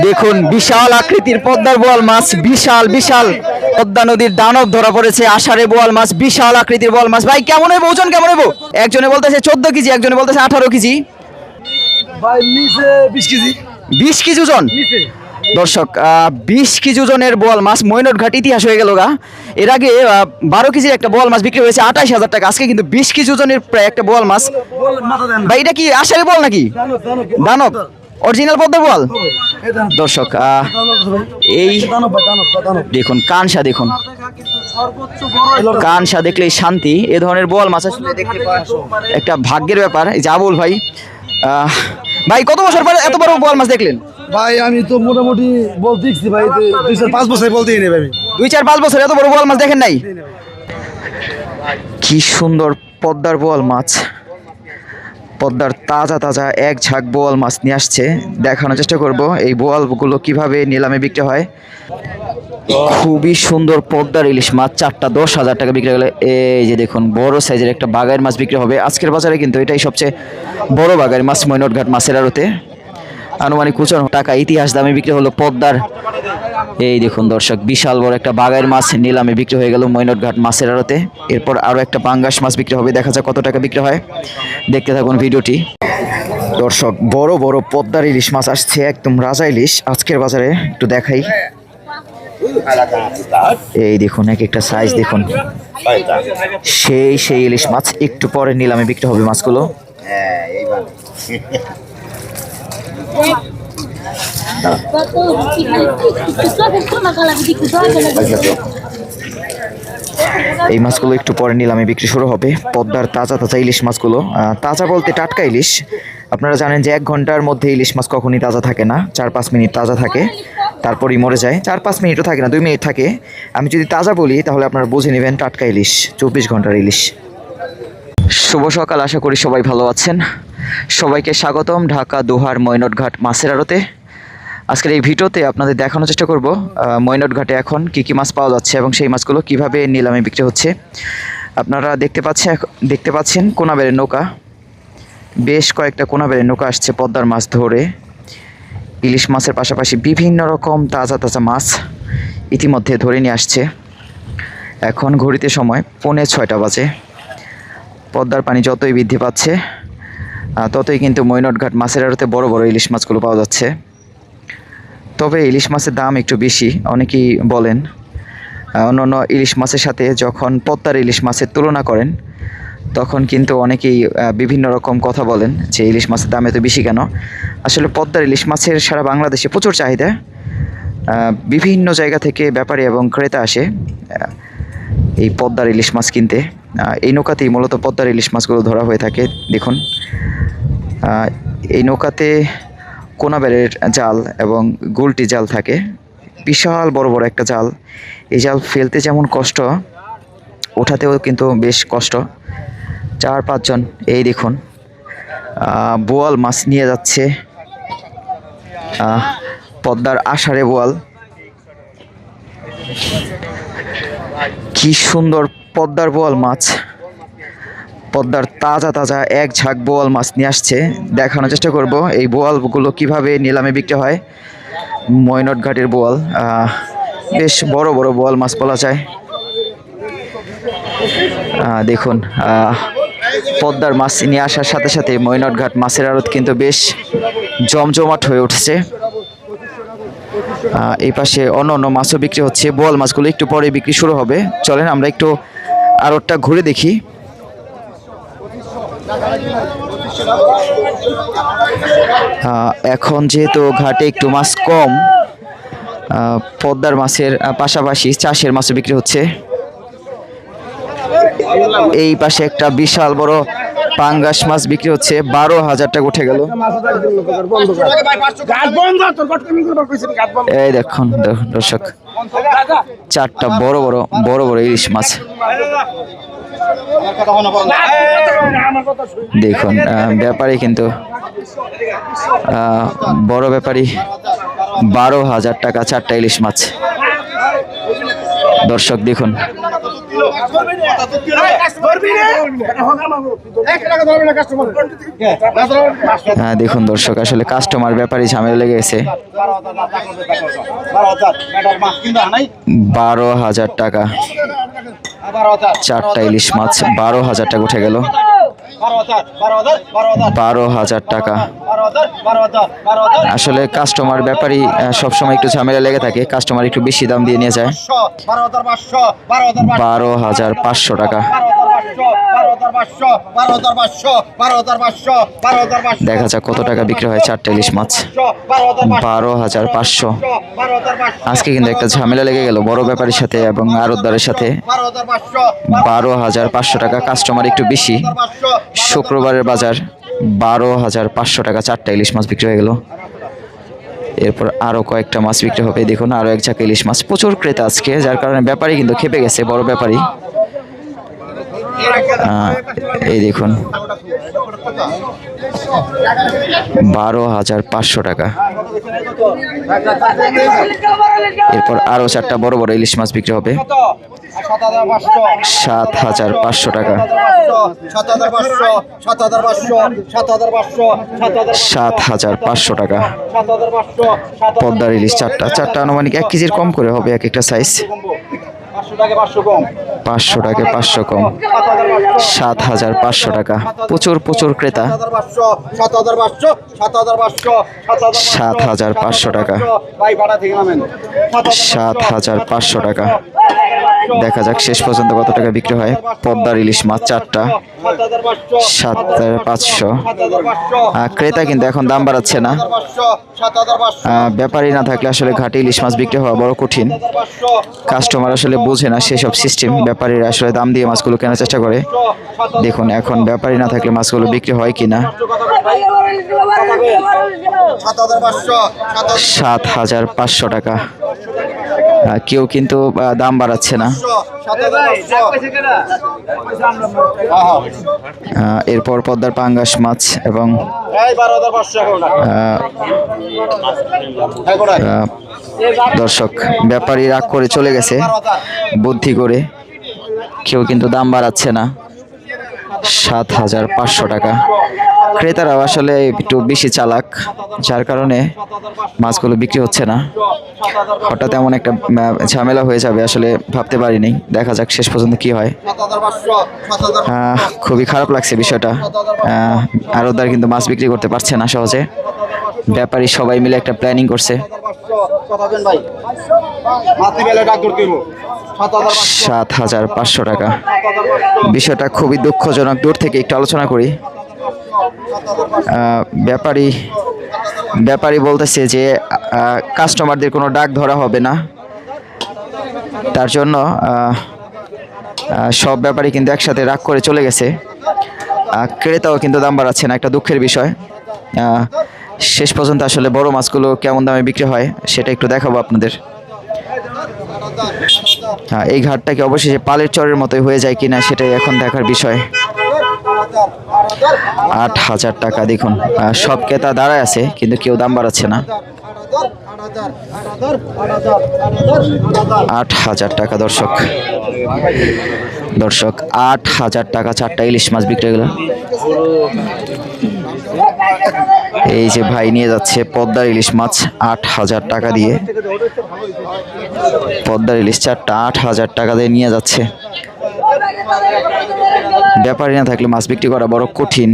দেখুন বিশাল আকৃতির পদ্মার বোয়াল মাছ, বিশাল বিশাল পদ্মা নদীর দানব ধরা পড়েছে আষাঢ়ে বোয়াল মাছ, বিশাল আকৃতির বোয়াল মাছ। ভাই কেমন হইব ওজন, কেমন হইব? একজনে বলতেছে 14 কেজি, একজনে বলতেছে 18 কেজি। ভাই নিচে 20 কেজি। 20 কেজি ওজন দর্শক, 20 কেজি ওজনের বোয়াল মাছ। মৈনটঘাট ইতিহাস হয়ে গেল গা। এর আগে 12 কেজির একটা বোয়াল মাছ বিক্রি হয়েছে 28,000 টাকা। আজকে কিন্তু 20 কেজি ওজনের প্রায় একটা বোয়াল মাছ। ভাই এটা কি আষাঢ়ে বোয়াল নাকি দানব? অরিজিনাল পদ্মা বোয়াল দর্শক। এই দেখুন কানসা, দেখুন কানসা দেখলেই শান্তি। এ ধরনের বোয়াল মাছ আসলে দেখতে পাওয়া একটা ভাগ্যের ব্যাপার। এই যে আবুল ভাই, ভাই কত বছর পরে এত বড় বোয়াল মাছ দেখলেন? ভাই আমি তো মোটামুটি বলতে দেখছি ভাই 2-4-5 বছর বলতেই নেই ভাই। 2-4-5 বছর এত বড় বোয়াল মাছ দেখেন নাই? কি সুন্দর পদ্মার বোয়াল মাছ, পদ্মার তাজা তাজা এক ঝাঁক বোয়াল মাছ নিয়ে আসছে। দেখানোর চেষ্টা করব এই বোয়ালগুলো কিভাবে নিলামে বিক্রি হয়। খুবই সুন্দর পদ্মার ইলিশ মাছ, 4টা 10,000 টাকা বিক্রি হলে। এই যে দেখুন বড় সাইজের একটা বাগাইয়ের মাছ বিক্রি হবে আজকের বাজারে, কিন্তু এটাই সবচেয়ে বড় বাগাইয়ের মাছ মৈনটঘাট মাছের আড়তে। আনুমানিক 55 টাকা ইতিহাস দামে বিক্রি হলো পদ্মার। এই দেখুন দর্শক বিশাল বড় একটা বাগাইয়ের মাছ নিলামে বিক্রি হয়ে গেল মৈনটঘাট মাছের আড়তে। এরপর আরও একটা পাঙ্গাস মাছ বিক্রি হবে, দেখা যাক কত টাকা বিক্রি হয়। দেখতে থাকুন ভিডিওটি দর্শক। বড় বড় পদ্মার ইলিশ মাছ আসছে, একদম রাজা ইলিশ আজকের বাজারে। একটু দেখাই, এই দেখুন এক একটা সাইজ দেখুন। সেই ইলিশ মাছ একটু পরে নিলামে বিক্রি হবে মাছগুলো। এই মাছগুলো একটু পরে নিলামে বিক্রি শুরু হবে। পদ্মার তাজা তাজা ইলিশ মাছগুলো, তাজা বলতে টাটকা ইলিশ। আপনারা জানেন যে 1 ঘন্টার মধ্যে ইলিশ মাছ কখনই তাজা থাকে না, 4-5 মিনিট তাজা থাকে, তারপরই মরে যায়। 4-5 মিনিটও থাকে না, 2 মিনিট থাকে। আমি যদি তাজা বলি তাহলে আপনারা বুঝে নেবেন টাটকা ইলিশ, 24 ঘন্টার ইলিশ। শুভ সকাল, আশা করি সবাই ভালো আছেন। সবাইকে স্বাগতম ঢাকা দোহার মৈনটঘাট মাছের আড়তে। আজকের এই ভিডিওতে আপনাদের দেখানোর চেষ্টা করব মৈনটঘাটে এখন কি কি মাছ পাওয়া যাচ্ছে এবং সেই মাছগুলো কিভাবে নিলামে বিক্রি হচ্ছে। আপনারা দেখতে পাচ্ছেন কোনাবেড়ের নৌকা, বেশ কয়েকটা কোনাবেড়ের নৌকা আসছে পদ্মার মাছ ধরে। ইলিশ মাছের পাশাপাশি বিভিন্ন রকম তাজা তাজা মাছ ইতিমধ্যে ধরে নিয়ে আসছে। এখন ঘড়িতে সময় 5:45 বাজে। পদ্মার পানি যতই বৃদ্ধি পাচ্ছে ততই কিন্তু মৈনটঘাট মাছের আড়তে বড় বড় ইলিশ মাছগুলো পাওয়া যাচ্ছে। তবে ইলিশ মাছের দাম একটু বেশি, অনেকেই বলেন। অন্যান্য ইলিশ মাছের সাথে যখন পদ্মার ইলিশ মাছের তুলনা করেন তখন কিন্তু অনেকেই বিভিন্ন রকম কথা বলেন যে ইলিশ মাছের দাম এত বেশি কেন। আসলে পদ্মার ইলিশ মাছের সারা বাংলাদেশে প্রচুর চাহিদা। বিভিন্ন জায়গা থেকে ব্যাপারী এবং ক্রেতা আসে এই পদ্মার ইলিশ মাছ কিনতে। এই নৌকাতেই মূলত পদ্মার ইলিশ মাছগুলো ধরা হয়ে থাকে। দেখুন এই নৌকাতে কোনাবেড়ের জাল এবং গুলটি জাল থাকে, বিশাল বড় বড় একটা জাল। এই জাল ফেলতে যেমন কষ্ট, ওঠাতেও কিন্তু বেশ কষ্ট। 4-5 জন এই দেখুন বোয়াল মাছ নিয়ে যাচ্ছে, পদ্মার আষাঢ়ে বোয়াল। কি সুন্দর পদ্মার বোয়াল মাছ, পদ্মার তাজা তাজা এক ঝাঁক বোয়াল মাছ নিয়ে আসছে। দেখানোর চেষ্টা করব এই বোয়ালগুলো কিভাবে নিলামে বিক্রি হয়। মৈনটঘাটের বোয়াল, বেশ বড় বড় বোয়াল মাছ বলা যায়। দেখুন পদ্মার মাছ নিয়ে আসার সাথে সাথে মৈনটঘাট মাছের আড়ত কিন্তু বেশ জমজমাট হয়ে উঠছে। এই পাশে অন্য মাছও বিক্রি হচ্ছে। বোয়াল মাছগুলো একটু পরে বিক্রি শুরু হবে। চলেন আমরা একটু আড়তটা ঘুরে দেখি। এখন যেহেতু ঘাটে একটু মাছ কম, পদ্মার মাছের পাশাপাশি চাষের মাছও বিক্রি হচ্ছে। এই পাশে একটা বিশাল বড় পাঙ্গাস মাছ বিক্রি হচ্ছে, 12,000 টাকা উঠে গেল। এই দেখুন দর্শক 4টা বড় বড় ইলিশ মাছ। দেখুন ব্যাপারী কিন্তু বড় ব্যাপারী 12,000 টাকা 4টা ইলিশ মাছ। দর্শক দেখুন হ্যাঁ দেখুন দর্শক, আসলে কাস্টমার ব্যাপারই ঝামেলা লেগে গেছে। 12,000 টাকা, 4টা ইলিশ মাছ 12,000 টাকা উঠে গেল। 12,000 টাকা। আসলে কাস্টমার ব্যাপারই সবসময় একটু ঝামেলা লেগে থাকে, কাস্টমার একটু বেশি দাম দিয়ে নিয়ে যায়। 12,500 টাকা। দেখা যাক কত টাকা বিক্রি হয় 4টা ইলিশ মাছ। 12,500। আজকে কিন্তু একটা ঝামেলা লেগে গেল বড় ব্যাপারীর সাথে এবং আড়তদারের সাথে। 12,500 টাকা, কাস্টমার একটু বেশি। শুক্রবারের বাজার 12,500 টাকা 4টা ইলিশ মাছ বিক্রি হয়ে গেল। এরপর আরো কয়েকটা মাছ বিক্রি হবে। দেখুন আরো এক ঝাঁক ইলিশ মাছ। প্রচুর ক্রেতা আজকে, যার কারণে ব্যাপারী কিন্তু খেপে গেছে, বড় ব্যাপারী। এই দেখুন 12,500 টাকা। এরপর আরো 4টা বড় বড় ইলিশ মাছ বিক্রি হবে। 7,500 টাকা। 7,500 টাকা। পদ্মার ইলিশ 4টা আনুমানিক 1 কেজির কম করে হবে এক একটা সাইজ। 500 টাকা 500 কম। 7,500 টাকা। প্রচুর ক্রেতা। 7,500 টাকা। 7,500 টাকা। দেখা যাক শেষ পর্যন্ত কত টাকা বিক্রি হয়। পদ্মার ইলিশ মাছ 4টা 7,500। ক্রেতা কিন্তু এখন দাম বাড়াচ্ছে না। ব্যাপারী না থাকলে আসলে ঘাটে ইলিশ মাছ বিক্রি হওয়া বড় কঠিন। কাস্টমার আসলে বোঝে না সেসব সিস্টেম। ব্যাপারীরা আসলে দাম দিয়ে মাছগুলো কেনার চেষ্টা করে। দেখুন এখন ব্যাপারী না থাকলে মাছগুলো বিক্রি হয় কিনা। 7,500 টাকা। কেউ কিন্তু দাম বাড়াচ্ছে না। এরপর পদ্মার পাঙ্গাস মাছ এবং দর্শক ব্যাপারী রাগ করে চলে গেছে বুদ্ধি করে, কেউ কিন্তু দাম বাড়াচ্ছে না। 7,500 টাকা। ক্রেতারাও আসলে একটু বেশি চালাক, যার কারণে মাছগুলো বিক্রি হচ্ছে না। হঠাৎ এমন একটা ঝামেলা হয়ে যাবে আসলে ভাবতে পারিনি। দেখা যাক শেষ পর্যন্ত কি হয়। খুবই খারাপ লাগছে বিষয়টা। আড়তদার কিন্তু মাছ বিক্রি করতে পারছে না সহজে। ব্যাপারী সবাই মিলে একটা প্ল্যানিং করছে। 7,500 টাকা। বিষয়টা খুবই দুঃখজনক। দূর থেকে একটু আলোচনা করি। ব্যাপারী বলতেছে যে কাস্টমারদের কোনো ডাক ধরা হবে না, তার জন্য সব ব্যাপারী কিন্তু একসাথে রাগ করে চলে গেছে। ক্রেতাও কিন্তু দাম বাড়াচ্ছে না, একটা দুঃখের বিষয়। শেষ পর্যন্ত আসলে বড় মাছগুলো কেমন দামে বিক্রি হয় সেটা একটু দেখাবো আপনাদের। এই ঘাটটাকে অবশেষে পালের চরের মতোই হয়ে যায় কিনা সেটাই এখন দেখার বিষয়। 8,000 টাকা। দেখুন সব ক্রেতা দাঁড়ায় আছে কিন্তু কেউ দাম বাড়াচ্ছে না। 8,000 টাকা দর্শক। 8,000 টাকা 4টা ইলিশ মাছ বিক্রি হয়ে গেল। এই যে ভাই নিয়ে যাচ্ছে পদ্মার ইলিশ মাছ 8,000 টাকা দিয়ে। পদ্মার ইলিশ 4টা 8,000 টাকা দিয়ে নিয়ে যাচ্ছে। ব্যাপারী না থাকলে মাছ বিক্রি করা বড় কঠিন।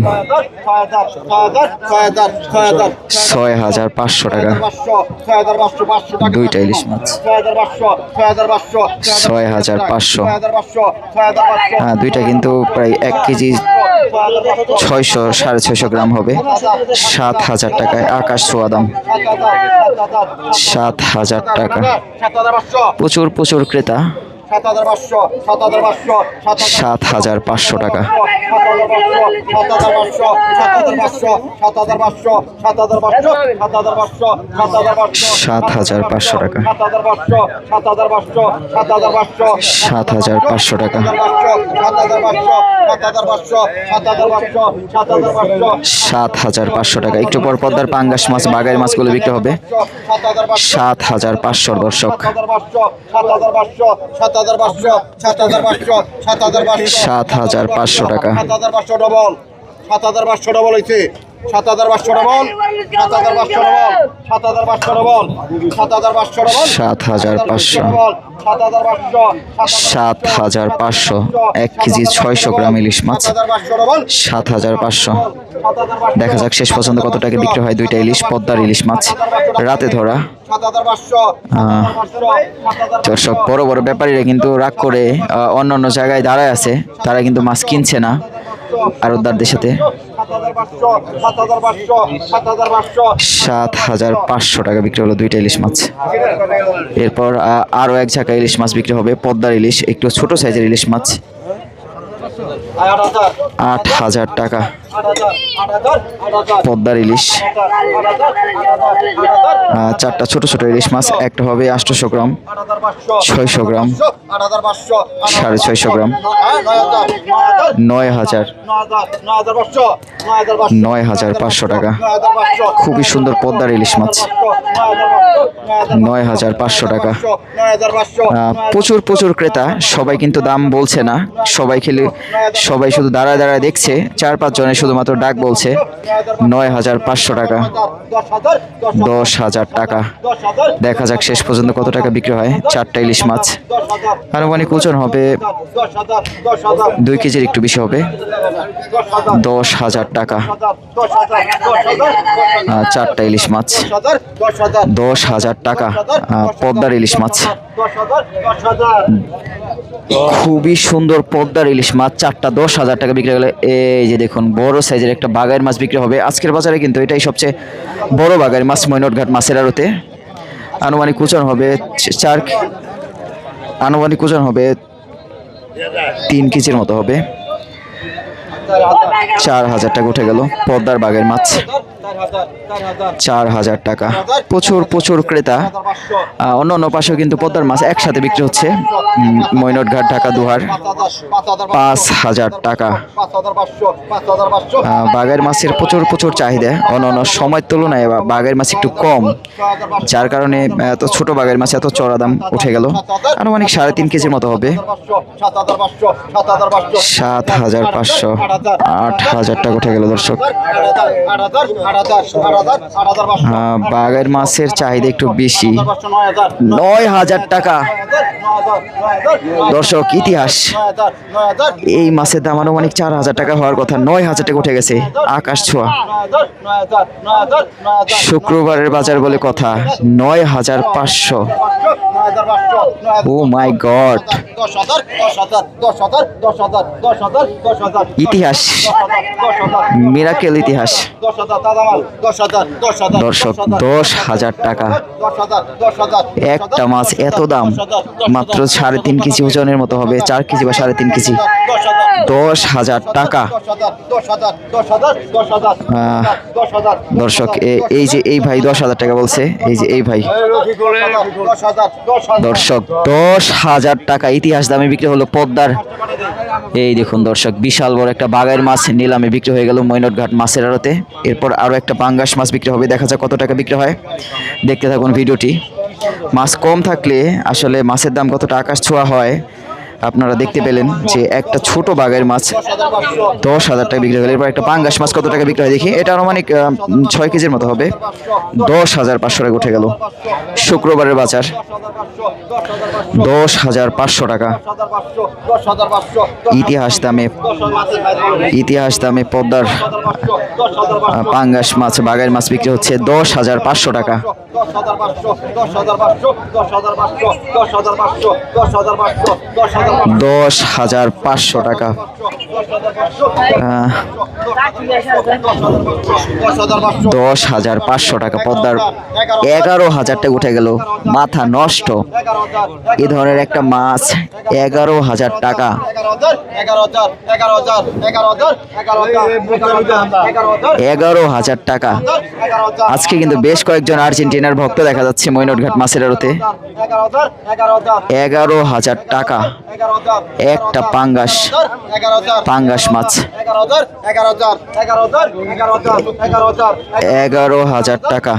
6,500 টাকা। 2টা ইলিশ মাছ 6,500। দুইটা কিন্তু প্রায় 1 কেজি 600 650 গ্রাম হবে। 7,000 টাকায় আকাশ ছোঁয়া দাম। 7,000 টাকা। প্রচুর ক্রেতা। 7,500 টাকা। 7,500 টাকা। 7,500 টাকা। 7,500 টাকা। একটু পর পদ্মার পাঙ্গাস মাছ বাগাই মাছগুলো বিক্রি হবে। 7,500 দর্শক। 7,500 টাকা। 7,500 ডবল 7,500 ডবল হইছে 7,500 double 7,500 double 7,500 double 7,500 double 7,500 7,500 7,500 1 KG 600 গ্রাম ইলিশ মাছ 7,500 ডবল 7,500। দেখা যাক শেষ পর্যন্ত কত টাকা বিক্রি হয় দুইটা ইলিশ, পদ্মার ইলিশ মাছ রাতে ধরা। 7,500 দর্শক, বড় বড় ব্যাপারীরা কিন্তু রাগ করে অন্য অন্য জায়গায় দাঁড়ায় আছে, তারা কিন্তু মাছ কিনছে না আড়তদারদের সাথে। 7,500 টাকা বিক্রি হলো দুইটা ইলিশ মাছ। এরপর আরো এক ঝাঁকা ইলিশ মাছ বিক্রি হবে, পদ্মার ইলিশ, একটু ছোট সাইজের ইলিশ মাছ 8,000 টাকা। পদ্মার ইলিশ, চারটা ছোট ছোট ইলিশ মাছ, একটা হবে 800 গ্রাম, 600 গ্রাম, 650 গ্রাম, 9,000 9,500 টাকা। খুবই সুন্দর পদ্মার ইলিশ মাছ 9,500 টাকা। প্রচুর প্রচুর ক্রেতা, সবাই কিন্তু দাম বলছে না, সবাই শুধু দাঁড়ায় দাঁড়ায় দেখছে, 4-5 জনের শুধুমাত্র ডাক বলছে 9,500 টাকা, 10,000 টাকা। দেখা যাক শেষ পর্যন্ত কত টাকা বিক্রি হয় চারটা ইলিশ মাছ। আনুমানিক ওজন হবে 2 কেজির একটু বেশি হবে, 10,000 টাকা। চারটা ইলিশ মাছ 10,000 টাকা। পদ্মার ইলিশ মাছ, খুবই সুন্দর পদ্মার ইলিশ মাছ, চারটা 10,000 টাকা বিক্রি হলে। এই যে দেখুন, বড় সাইজের একটা বাগাইর মাছ বিক্রি হবে আজকের বাজারে, কিন্তু এটাই সবচেয়ে বড় বাগাইর মাছ মৈনটঘাট মাছের আড়তে। আনুমানিক ওজন হবে 3 কেজির মতো হবে। 4,000 টাকা উঠে গেল পদ্মার বাগের মাছ, 4,000 টাকা। প্রচুর প্রচুর ক্রেতা। অন্য অন্য পাশেও কিন্তু পদ্মার মাছ একসাথে বিক্রি হচ্ছে। মৈনটঘাট, ঢাকা, দুহার 5,000 টাকা। বাগের মাছের প্রচুর প্রচুর চাহিদা, অন্য অন্য সময়ের তুলনায় বাগের মাছ একটু কম, যার কারণে এত ছোট বাগের মাছ এত চড়া দাম উঠে গেল। আনুমানিক 3.5 কেজির মতো হবে। 7,500, 8,000 টাকা উঠে গেল দর্শক। বাগের মাছের চাহিদা একটু বেশি, 9,000 টাকা। দর্শক, ইতিহাস, এই মাছের দাম আনুমানিক 4,000 টাকা হওয়ার কথা, 9,000 টাকা উঠে গেছে, আকাশ ছোঁয়া। শুক্রবারের বাজার বলে কথা, 9,500। ও মাই গড, ইতিহাস, মিরাকেল ইতিহাস। দর্শক, 10,000 টাকা। একটা মাছ এত দাম, মাত্র 3.5 কেজি ওজনের মতো হবে, 4 কেজি বা 3.5 কেজি, 10,000 টাকা। দর্শক, এই যে এই ভাই 10,000 টাকা বলছে, এই যে এই ভাই। দর্শক, 10,000 টাকা ইতিহাস দামে বিক্রি হলো পদ্মার। এই দেখুন দর্শক, বিশাল বড় একটা বাগাইর মাছ নিলামে বিক্রি হয়ে গেল মৈনটঘাট মাছের আড়তে। এরপর আরো একটা পাঙ্গাস মাছ বিক্রি হবে, দেখা যাক কত টাকা বিক্রি হয়। দেখতে থাকুন ভিডিওটি। মাছ কম থাকলে আসলে মাছের দাম কতটা আকাশ ছোঁয়া হয় আপনারা দেখতে পেলেন, যে একটা ছোট বাগাইর মাছ 10,000 টাকা বিক্রি হলো। এরপর একটা পাঙ্গাস মাছ কত টাকা বিক্রি হয় দেখি, এটা আনুমানিক 6 কেজির মতো হবে, 10,500 টাকা উঠে গেল। শুক্রবারের বাজার 10,500 টাকা। ইতিহাস দামে পদ্মার পাঙ্গাস মাছ, বাগাইর মাছ বিক্রি হচ্ছে 10,500 টাকা। 10,500 টাকা। 10,500 টাকা পদ্মার, 11,000 টাকা উঠে গেল, মাথা নষ্ট। এ ধরনের একটা মাছ 11,000 টাকা। 11,000 টাকা। আজকে কিন্তু বেশ কয়েকজন আর্জেন্টিনার ভক্ত দেখা যাচ্ছে মৈনটঘাট মাছের আড়তে। 11,000 টাকা একটা পাঙ্গাস মাছ। 11,000 টাকা।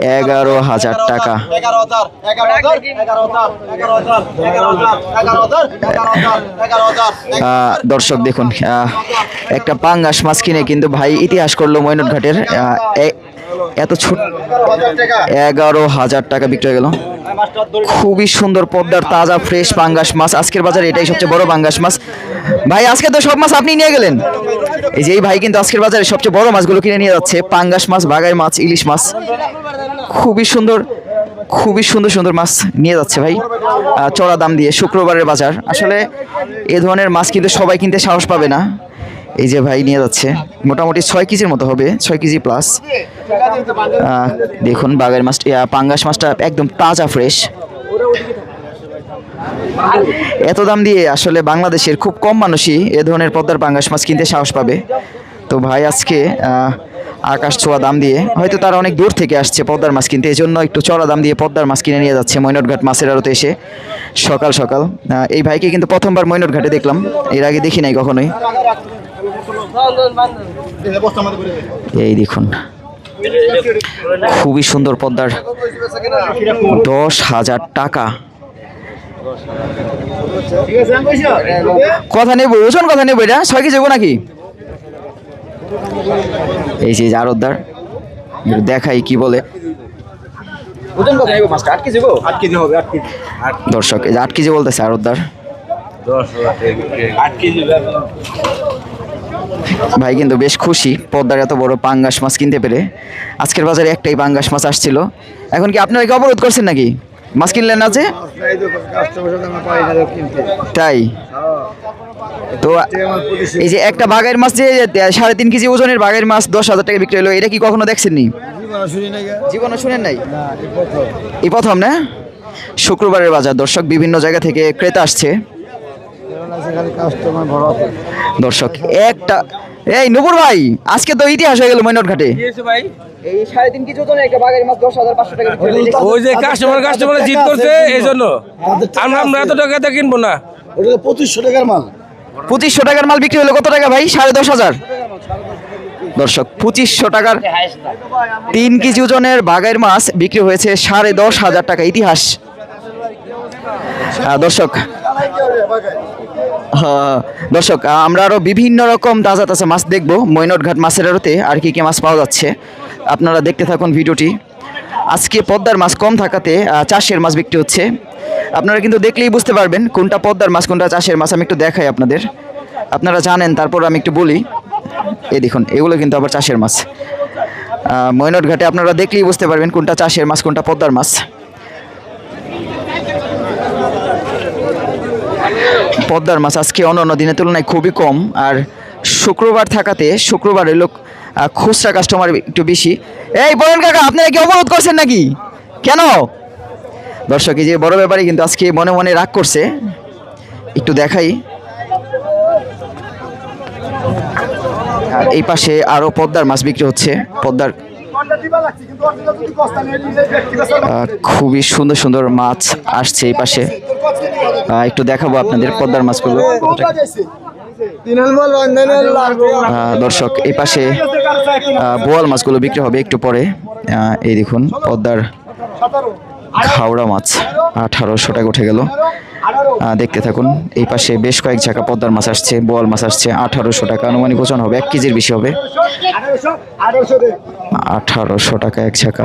11,000 টাকা। দর্শক দেখুন, একটা পাঙ্গাস মাছ কিনে কিন্তু ভাই ইতিহাস করলো ময়নট ঘাটের। এত ছোট 11,000 টাকা বিক্রি হয়ে গেল। খুবই সুন্দর পদ্মার তাজা ফ্রেশ পাঙ্গাস মাছ। আজকের বাজারে এটাই সবচেয়ে বড় পাঙ্গাস মাছ। ভাই আজকে তো সব মাছ আপনি নিয়ে গেলেন। এই যে এই ভাই কিন্তু আজকের বাজারে সবচেয়ে বড় মাছগুলো কিনে নিয়ে যাচ্ছে, পাঙ্গাস মাছ, বাগাই মাছ, ইলিশ মাছ। খুবই সুন্দর, খুবই সুন্দর সুন্দর মাছ নিয়ে যাচ্ছে ভাই চড়া দাম দিয়ে। শুক্রবারের বাজার, আসলে এ ধরনের মাছ কিন্তু সবাই কিনতে সাহস পাবে না। এই যে ভাই নিয়ে যাচ্ছে, মোটামুটি 6 কেজির মতো হবে, 6 কেজি প্লাস। দেখুন বাগাই মাছ, পাঙ্গাস মাছটা একদম তাজা ফ্রেশ। এত দাম দিয়ে আসলে বাংলাদেশের খুব কম মানুষই এ ধরনের পদ্মার পাঙ্গাস মাছ কিনতে সাহস পাবে। তো ভাই আজকে আকাশ ছোঁয়া দাম দিয়ে, হয়তো তারা অনেক দূর থেকে আসছে পদ্মার মাছ কিনতে, এই জন্য একটু চড়া দাম দিয়ে পদ্মার মাছ কিনে নিয়ে যাচ্ছে ময়নট ঘাট মাছের আড়তে এসে সকাল সকাল। এই ভাইকে কিন্তু প্রথমবার ময়নট ঘাটে দেখলাম, এর আগে দেখি নাই কখনোই। এই দেখুন খুবই সুন্দর পদ্মার 10,000 টাকা। কথা নেব, ওজন কথা নেব, এটা 6 কেজি নাকি? এই যে আরতদার দেখাই কি বলে। ওজন কত নেব মাছটা? 8 কেজি গো? 8 কেজি হবে। 8 কেজি দর্শক, এই যে 8 কেজি বলতেছে আরতদার। 8 কেজি ভাই কিন্তু বেশ খুশি পদ্মার এত বড় পাঙ্গাস মাছ কিনতে পেরে। আজকের বাজারে একটাই পাঙ্গাস মাছ আসছিল। এখন কি আপনারা কি অবরোধ করছেন নাকি? মাছ কিনলেন না যে? তাই তো এই যে একটা বাগাইয়ের মাছ যে 3.5 কেজি ওজনের বাগাইয়ের মাছ 10,000 টাকা বিক্রি হলো, এটা কি কখনো দেখছেন নি? জীবনে শুনেন নাই? এই প্রথম না? শুক্রবারের বাজার দর্শক, বিভিন্ন জায়গা থেকে ক্রেতা আসছে। দর্শক একটা, এই নূপুর ভাই আজকে তো ইতিহাস হয়ে গেল ময়নট ঘাটে। এই 3.5 কেজি ওজনের একটা বাগাইয়ের মাছ 10,500 টাকা বিক্রি হলো। ওই যে কাস্টমার জিত করছে, এই জন্য আমরা এত টাকাতে কিনবো না। ওটা 2500 টাকার মাল। 2500 টাকার মাল বিক্রি হলো কত টাকা ভাই? 10,500। দর্শক 2500 টাকার 3 কেজি ওজনের বাগাইয়ের মাছ বিক্রি হয়েছে 10,500 টাকা। ইতিহাস দর্শক। দর্শক আমরা আরো বিভিন্ন রকম তাজা তাজা মাছ দেখবো ময়নট ঘাট মাছের আড়তে। আর কি কি মাছ পাওয়া যাচ্ছে আপনারা দেখতে থাকুন ভিডিওটি। আজকে পদ্মার মাছ কম থাকাতে চাষের মাছ বিক্রি হচ্ছে। আপনারা কিন্তু দেখলেই বুঝতে পারবেন কোনটা পদ্মার মাছ কোনটা চাষের মাছ। আমি একটু দেখাই আপনাদের, আপনারা জানেন, তারপর আমি একটু বলি। এই দেখুন এগুলো কিন্তু আবার চাষের মাছ। ময়নট ঘাটে আপনারা দেখলেই বুঝতে পারবেন কোনটা চাষের মাছ কোনটা পদ্মার মাছ। পদ্মার মাছ আজকে অন্যান্য দিনের তুলনায় খুবই কম। আর শুক্রবার থাকাতে শুক্রবারের লোক খুচরা কাস্টমার একটু বেশি। এই বলেন কাকা, আপনারা কি অবরোধ করছেন নাকি? কেন? দর্শক এই যে বড় ব্যাপারী কিন্তু আজকে মনে মনে রাগ করছে, একটু দেখাই। আর এই পাশে আরো পদ্মার মাছ বিক্রি হচ্ছে। পদ্মার খুবই সুন্দর সুন্দর মাছ আসছে এই পাশে, একটু দেখাবো আপনাদের পদ্মার মাছগুলো। দর্শক এই পাশে বোয়াল মাছগুলো বিক্রি হবে একটু পরে। এই দেখুন পদ্মার খাওড়া মাছ 1800 টাকা উঠে গেল। দেখতে থাকুন, এই পাশে বেশ কয়েক জায়গা পদ্মার মাছ আসছে, বোয়াল মাছ আসছে 1800 টাকা। আনুমানিক ওজন হবে 1 কেজির বেশি হবে। 1800 টাকা এক ছাকা।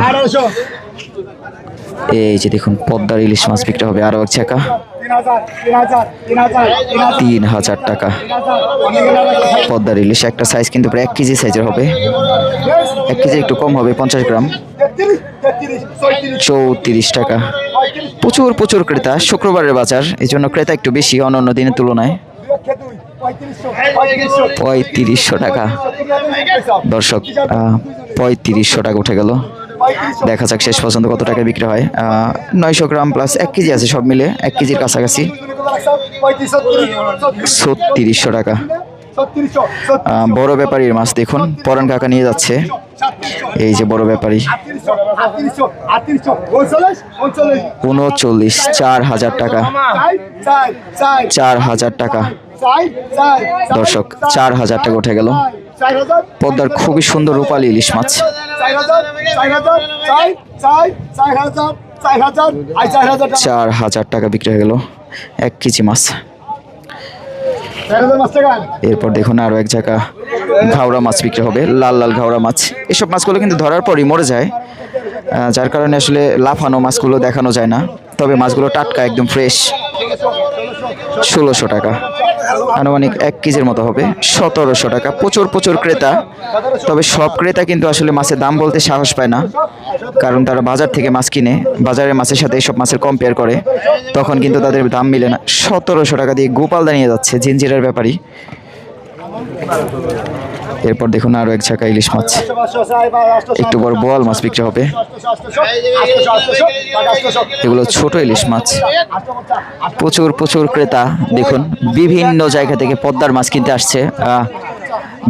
এই যে দেখুন পদ্মার ইলিশ মাছ বিক্রি হবে আরো এক ছাকা 3,000 টাকা। পদ্মার ইলিশ একটা সাইজ কিন্তু প্রায় 1 কেজি সাইজের হবে, 1 কেজি একটু কম হবে, 50 গ্রাম, 34 টাকা। প্রচুর প্রচুর ক্রেতা, শুক্রবারের বাজার, এই জন্য ক্রেতা একটু বেশি অন্যান্য দিনের তুলনায়। 3500 টাকা। দর্শক 3500 টাকা উঠে গেল। দেখা যাক শেষ পর্যন্ত কত টাকা বিক্রি হয়। 900 গ্রাম প্লাস 1 কেজি আছে, সব মিলে 1 কেজির কাছাকাছি। 3600 টাকা। বড় ব্যাপারীর মাছ দেখুন, পরান কাকা নিয়ে যাচ্ছে এই যে বড় ব্যাপারী 39, 4,000 টাকা, 4,000 টাকা দর্শক, 4,000 টাকা উঠে গেল। পদ্মার খুবই সুন্দর রূপালী ইলিশ মাছ, 4,000 টাকা বিক্রি হয়ে গেল 1 কেজি মাছ। এরপর দেখুন আরো এক জায়গা ঘাওড়া মাছ বিক্রি হবে, লাল লাল ঘাওড়া মাছ। এসব মাছগুলো কিন্তু ধরার পরই মরে যায়, যার কারণে আসলে লাফানো মাছগুলো দেখানো যায় না। তবে মাছগুলো টাটকা, একদম ফ্রেশ। 1600 টাকা, আনুমানিক 1 কেজির মতো হবে। 1700 টাকা, প্রচুর ক্রেতা। তবে সব ক্রেতা কিন্তু আসলে মাছের দাম বলতে সাহস পায় না, কারণ তারা বাজার থেকে মাছ কিনে, বাজারের মাছের সাথে এইসব মাছের কম্পেয়ার করে, তখন কিন্তু তাদের দাম মিলে না। 1700 টাকা দিয়ে গোপালদা নিয়ে যাচ্ছে জিঞ্জিরার ব্যাপারী। এরপর দেখুন আরো এক ঝাঁকা ইলিশ মাছ, একটু বড় বোয়াল মাছ বিক্রি হবে। এগুলো ছোট ইলিশ মাছ, প্রচুর ক্রেতা। দেখুন বিভিন্ন জায়গা থেকে পদ্মার মাছ কিনতে আসছে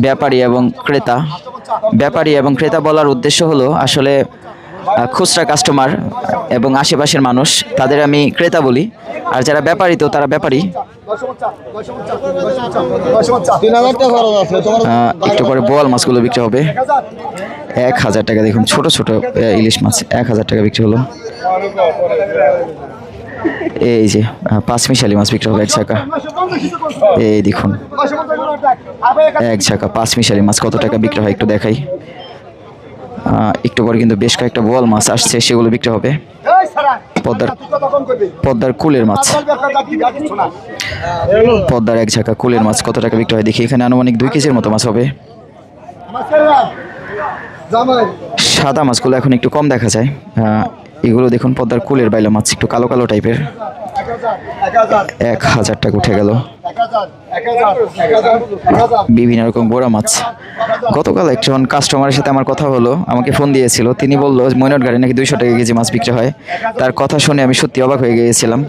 ব্যাপারী এবং ক্রেতা বলার উদ্দেশ্য হলো আসলে খুচরা কাস্টমার এবং আশেপাশের মানুষ, তাদের আমি ক্রেতা বলি। আর যারা ব্যাপারী, তো তারা ব্যাপারী। একটু পরে বোয়াল মাছগুলো বিক্রি হবে 1,000 টাকা। দেখুন ছোট ইলিশ মাছ 1,000 টাকা বিক্রি হলো। এই যে 5 মিশালি মাছ বিক্রি হবে 1 ঝাঁকা। এই দেখুন 1 ঝাঁকা 5 মিশালি মাছ কত টাকা বিক্রি হয় একটু দেখাই। একটু পরে কিন্তু বেশ কয়েকটা বোয়াল মাছ আসছে, সেগুলো বিক্রি হবে। পদ্মার কুলের মাছ, পদ্মার 1 ঝাঁকা কুলের মাছ কত টাকা বিক্রি হয় দেখি। এখানে আনুমানিক 2 কেজির মতো মাছ হবে। সাদা মাছগুলো এখন একটু কম দেখা যায়। এগুলো দেখুন পদ্মার কুলের বাইলা মাছ, একটু কালো টাইপের। 1,000 টাকা উঠে গেল। বিভিন্ন রকম বোরা মাছ। গতকাল একজন কাস্টমারের সাথে আমার কথা হলো, আমাকে ফোন দিয়েছিল। তিনি বলল মৈনট ঘাটে নাকি 200 টাকা কেজি মাছ বিক্রি হয়। তার কথা শুনে আমি সত্যি অবাক হয়ে গিয়েছিলাম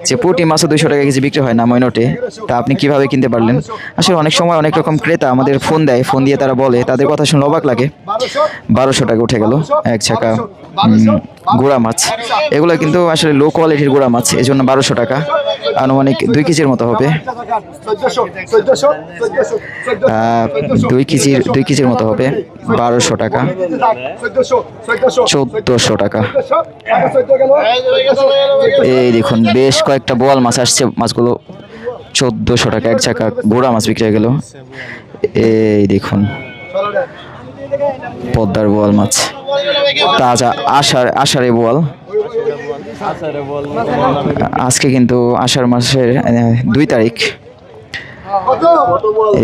যে পুঁটি মাছও 200 টাকা কেজি বিক্রি হয় না মৈনটে। তা আপনি কিভাবে কিনতে পারলেন? আসলে অনেক সময় অনেক রকম ক্রেতা আমাদের ফোন দেয়, ফোন দিয়ে তারা বলে, তাদের কথা শুনে অবাক লাগে। 1200 টাকা উঠে গেল 1 ঝাঁকা গুড়া মাছ। এগুলো কিন্তু আসলে লো কোয়ালিটির গুড়া মাছ, এই জন্য 1200 টাকা, আনুমানিক 2 কেজির মতো হবে। 2 কেজির মতো হবে 1200 টাকা। 1400 টাকা। এই দেখুন বেশ কয়েকটা বোয়াল মাছ আসছে, মাছগুলো 1400 টাকা 1 ঝাঁকা গুড়া মাছ বিক্রি হয়ে গেল। এই দেখুন পদ্মার বোয়াল মাছ, তাজা আষাঢ়ে বোয়াল। আজকে কিন্তু আষাঢ় মাসের 2 তারিখ।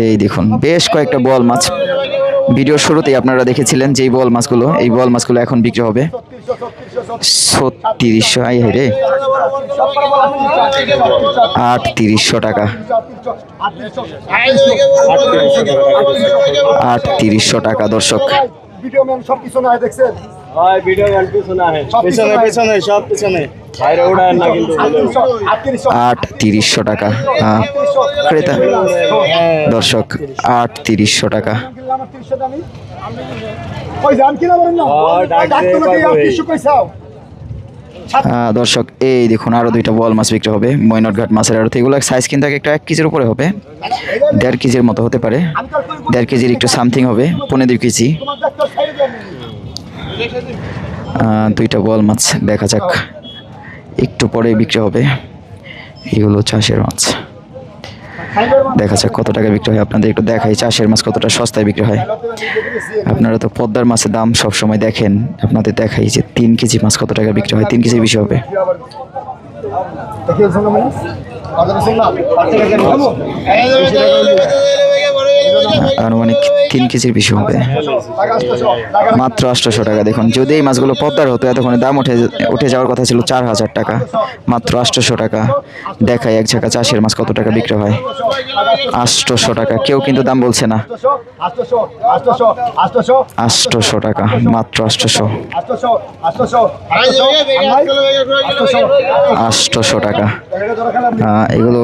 এই দেখুন বেশ কয়েকটা বোয়াল মাছ, ভিডিওর শুরুতেই আপনারা দেখেছিলেন যে বোয়াল মাছগুলো, এই বোয়াল মাছগুলো এখন বিক্রি হবে 3600। আই রে 3800 টাকা, 3800 টাকা দর্শক। 3800 টাকা ক্রেতা দর্শক, 3800 টাকা। দর্শক এই দেখুন আরো 2টা বোয়াল মাছ বিক্রি হবে মৈনট ঘাট মাছের আড়তে। এগুলো সাইজ কিন্তু একটা 1 কেজির উপরে হবে, 1.5 কেজির মতো হতে পারে, 1.5 কেজির একটু সামথিং হবে, 1.5 কেজি। 2টা বোয়াল মাছ দেখা যাক, একটু পরে বিক্রি হবে। এগুলো চাষের মাছ, দেখা যাক কত টাকা বিক্রি হয়। আপনাদের একটু দেখাই চাষের মাছ কতটা সস্তায় বিক্রি হয়। আপনারা তো পদ্মার মাছের দাম সব সময় দেখেন, আপনাদের দেখাই যে 3 কেজি মাছ কত টাকা বিক্রি হয়। 3 কেজির বেশি হবে। আনুমানিক 3 কেজির বেশি হবে, মাত্র 800 টাকা। দেখুন যদি এই মাছগুলো পদ্মার হতো এতক্ষণে দাম উঠে যাওয়ার কথা ছিল 4000 টাকা, মাত্র 800 টাকা। দেখাই 1 ঝাঁকা চাষের মাছ কত টাকা বিক্রি হয়। 800 টাকা, কেউ কিন্তু দাম বলছে না। 800 টাকা, মাত্র 800। 800 টাকা। এগুলো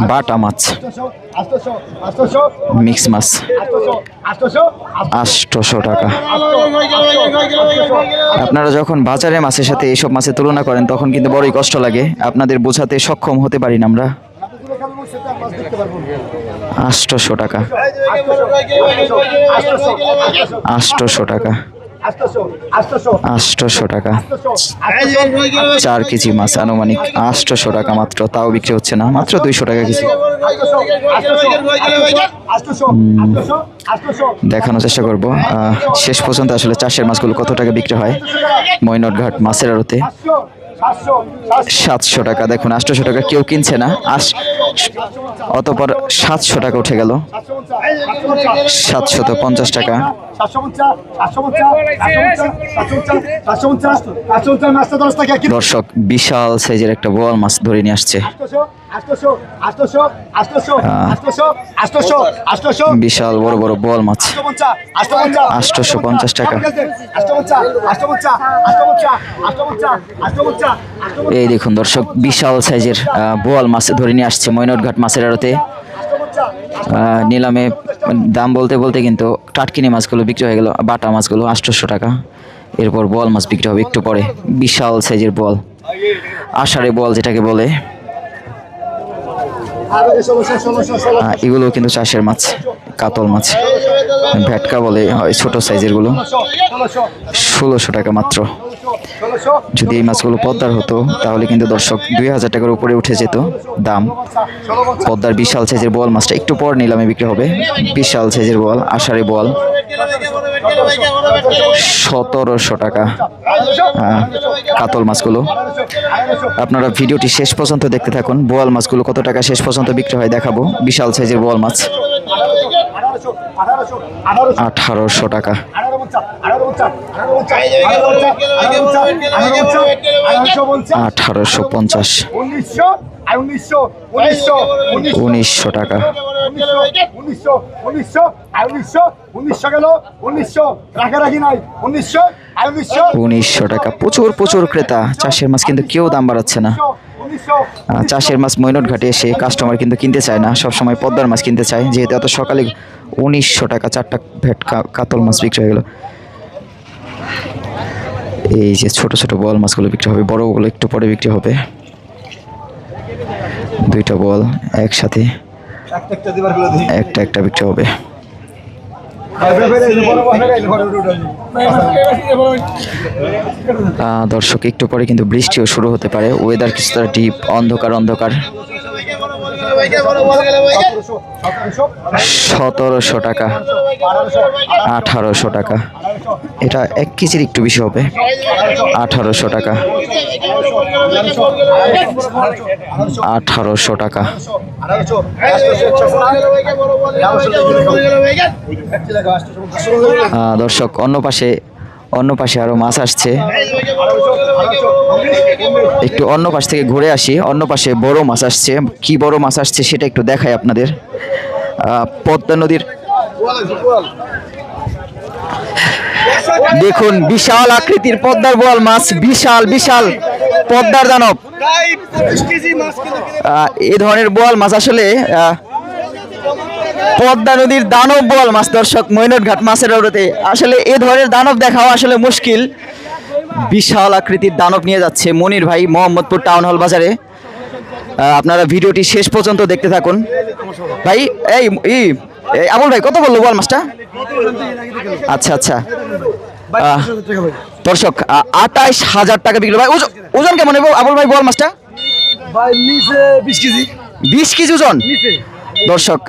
বাটা মাছ, মিক্স মাছ 800 টাকা। আপনারা যখন বাজারে মাছের সাথে এইসব মাছের তুলনা করেন তখন কিন্তু বড়ই কষ্ট লাগে, আপনাদের বোঝাতে সক্ষম হতে পারি না আমরা। 800 টাকা, 800 টাকা, 800 টাকা। 4 কেজি মাছ আনুমানিক 800 টাকা মাত্র, তাও বিক্রি হচ্ছে না, মাত্র 200 টাকা কেজি। দেখানোর চেষ্টা করব শেষ পর্যন্ত আসলে চাষের মাছগুলো কত টাকা বিক্রি হয় মৈনটঘাট মাছের আড়তে। 700 টাকা, দেখুন 800 টাকা কেউ কিনছে না, অতপর 700 টাকা উঠে গেল, 750 টাকা। দর্শক বিশাল সাইজের একটা বোয়াল মাছ ধরে নিয়ে আসছে, বিশাল বড় বড় বোয়াল মাছ, 850 টাকা। এই দেখুন দর্শক বিশাল সাইজের বোয়াল মাছ ধরে নিয়ে আসছে মৈনটঘাট মাছের আড়তে। নিলামে দাম বলতে বলতে কিন্তু টাটকিনি মাছগুলো বিক্রি হয়ে গেল, বাটা মাছগুলো 800 টাকা। এরপর বোয়াল মাছ বিক্রি হবে একটু পরে, বিশাল সাইজের বোয়াল, আষাঢ়ে বোয়াল যেটাকে বলে। এগুলো কিন্তু চাষের মাছ, কাতল মাছ, ভেটকা বলে হয় ছোট সাইজের গুলো, 1600 টাকা মাত্র। যদি এই মাছগুলো পদ্মার হতো তাহলে কিন্তু দর্শক 2000 টাকার উপরে উঠে যেত দাম। পদ্মার বিশাল সাইজের বোয়াল মাছটা একটু পর নিলামে বিক্রি হবে, বিশাল সাইজের বোয়াল, আষাঢ়ে বোয়াল, 1700 টাকা। কাতল মাছগুলো আপনারা ভিডিওটি শেষ পর্যন্ত দেখতে থাকুন, বোয়াল মাছগুলো কত টাকা শেষ পর্যন্ত বিক্রি হয় দেখাবো। বিশাল সাইজের বোয়াল মাছ 1800 টাকা, 1850, 1900 টাকা, 1900 টাকা। প্রচুর প্রচুর ক্রেতা, চাষের মাছ কিন্তু কেউ দাম বাড়াচ্ছে না। চাষের মাছ মৈনটঘাটে এসে কাস্টমার কিন্তু কিনতে চায় না, সবসময় পদ্মার মাছ কিনতে চায়, যেহেতু এত সকালে 1900 টাকা 4টা ভেটকা কাতল মাছ বিক্রি হয়ে গেল। এই যে ছোট ছোট বোয়াল মাছগুলো বিক্রি হবে, বড়গুলো একটু পরে বিক্রি হবে। 2টা বোয়াল একসাথে একটা একটা বিক্রি হবে। দর্শক একটু পরে কিন্তু বৃষ্টিও শুরু হতে পারে, ওয়েদার কিছুটা ডিপ, অন্ধকার অন্ধকার। 1700 টাকা, 1800 টাকা, এটা 1 কেজির একটু বেশি হবে, 1800 টাকা, 1800 টাকা। দর্শক অন্য পাশে আরো মাছ আসছে, একটু অন্য পাশ থেকে ঘুরে আসি। অন্য পাশে বড় মাছ আসছে, কি বড় মাছ আসছে সেটা একটু দেখাই আপনাদের। পদ্মা নদীর দেখুন বিশাল আকৃতির পদ্মার বোয়াল মাছ, বিশাল বিশাল পদ্মার দানব। এই ধরনের বোয়াল মাছ আসলে পদ্মা নদীর দানব বোয়াল মাছ। দর্শক মৈনটঘাট মাছের আড়তে আসলে এ ধরনের দানব দেখাও আসলে মুশকিল। বিশাল আকৃতির দানব নিয়ে যাচ্ছে মনির ভাই মোহাম্মদপুর টাউন হল বাজারে। আপনারা ভিডিওটি শেষ পর্যন্ত দেখতে থাকুন। ভাই এই আবুল ভাই কত বললো বোয়াল মাছটা? আচ্ছা আচ্ছা দর্শক 28000 টাকা বিক্রি। ভাই ওজন কেমন হবে আবুল ভাই বোয়াল মাছটা? 20 কেজি ওজন। দর্শক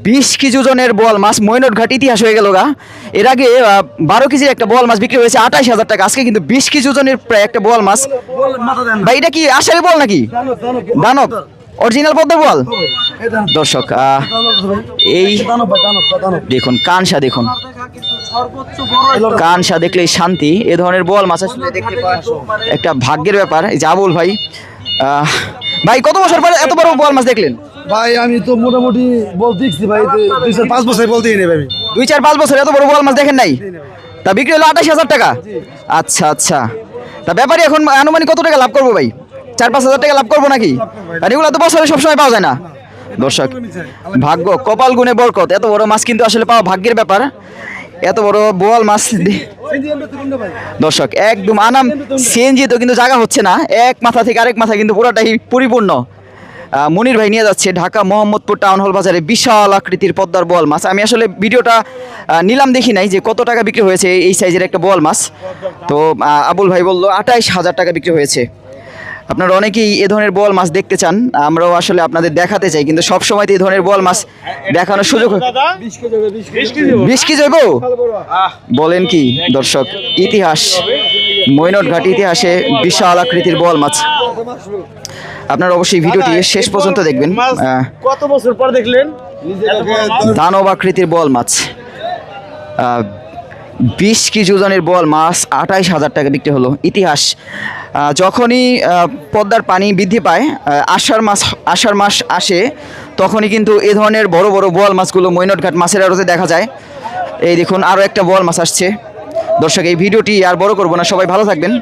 20 কেজি ওজনের বোয়াল মাছ, মৈনটঘাট ইতিহাস হয়ে গেল গা। এর আগে 12 কেজির একটা বোয়াল মাছ বিক্রি হয়েছে 28000 টাকা, আজকে কিন্তু 20 কেজি ওজনের প্রায় একটা বোয়াল মাছ। ভাই এটা কি আষাঢ়ি বোয়াল নাকি দানব? অরিজিনাল পদ্মার বোয়াল। দর্শক এই দেখুন কানসা, দেখুন কানসা দেখলেই শান্তি। এ ধরনের বোয়াল মাছ আসলে দেখতে পাওয়া একটা ভাগ্যের ব্যাপার। এই যে আবুল ভাই, ভাই কত বছর পরে এত বড় বোয়াল মাছ দেখলেন? ভাই আমি তো মোটামুটি দেখছি ভাই 2-4-5 বছর বলতেই নেই ভাই। 2-4-5 বছর এত বড় বোয়াল মাছ দেখেন নাই? তা বিক্রি হলো 28000 টাকা। আচ্ছা আচ্ছা, তা ব্যাপারী এখন আনুমানিক কত টাকা লাভ করবো ভাই? 4-5 হাজার টাকা লাভ করবো নাকি? আর এগুলো তো বছরে সবসময় পাওয়া যায় না। দর্শক ভাগ্য কপাল গুনে বরকত, এত বড় মাছ কিন্তু আসলে পাওয়া ভাগ্যের ব্যাপার। এত বড় বোয়াল মাছ দর্শক একদম আনাম সিএনজি তো কিন্তু জায়গা হচ্ছে না, এক মাথা থেকে আরেক মাথা কিন্তু পুরোটাই পরিপূর্ণ। মনির ভাই নিয়ে যাচ্ছে ঢাকা মোহাম্মদপুর টাউন হল বাজারে বিশাল আকৃতির পদ্মার বোয়াল মাছ। আমি আসলে ভিডিওটা নিলাম দেখি নাই যে কত টাকা বিক্রি হয়েছে এই সাইজের একটা বোয়াল মাছ। তো আবুল ভাই বললো 28,000 টাকা বিক্রি হয়েছে। আপনারা অনেকেই এ ধরনের বোয়াল মাছ দেখতে চান, আমরাও আসলে আপনাদের দেখাতে চাই, কিন্তু সব সময় তো এই ধরনের বোয়াল মাছ দেখানোর সুযোগ 20 কেজি হইব বলেন কি দর্শক। ইতিহাস মৈনটঘাট ইতিহাসে বিশাল আকৃতির বোয়াল মাছ। আপনারা অবশ্যই ভিডিওটি শেষ পর্যন্ত দেখবেন। কত বছর পর দেখলেন দানব আকৃতির বোয়াল মাছ, 20 কেজি ওজনের বোয়াল মাছ 28,000 টাকা বিক্রি হলো। ইতিহাস যখনই পদ্মার পানি বৃদ্ধি পায়, আষাঢ় মাস আসে, তখনই কিন্তু এ ধরনের বড় বড় বোয়াল মাছগুলো মৈনটঘাট মাছের আড়তে দেখা যায়। এই দেখুন আরও একটা বোয়াল মাছ আসছে। দর্শক এই ভিডিওটি আর বড় করবো না, সবাই ভালো থাকবেন।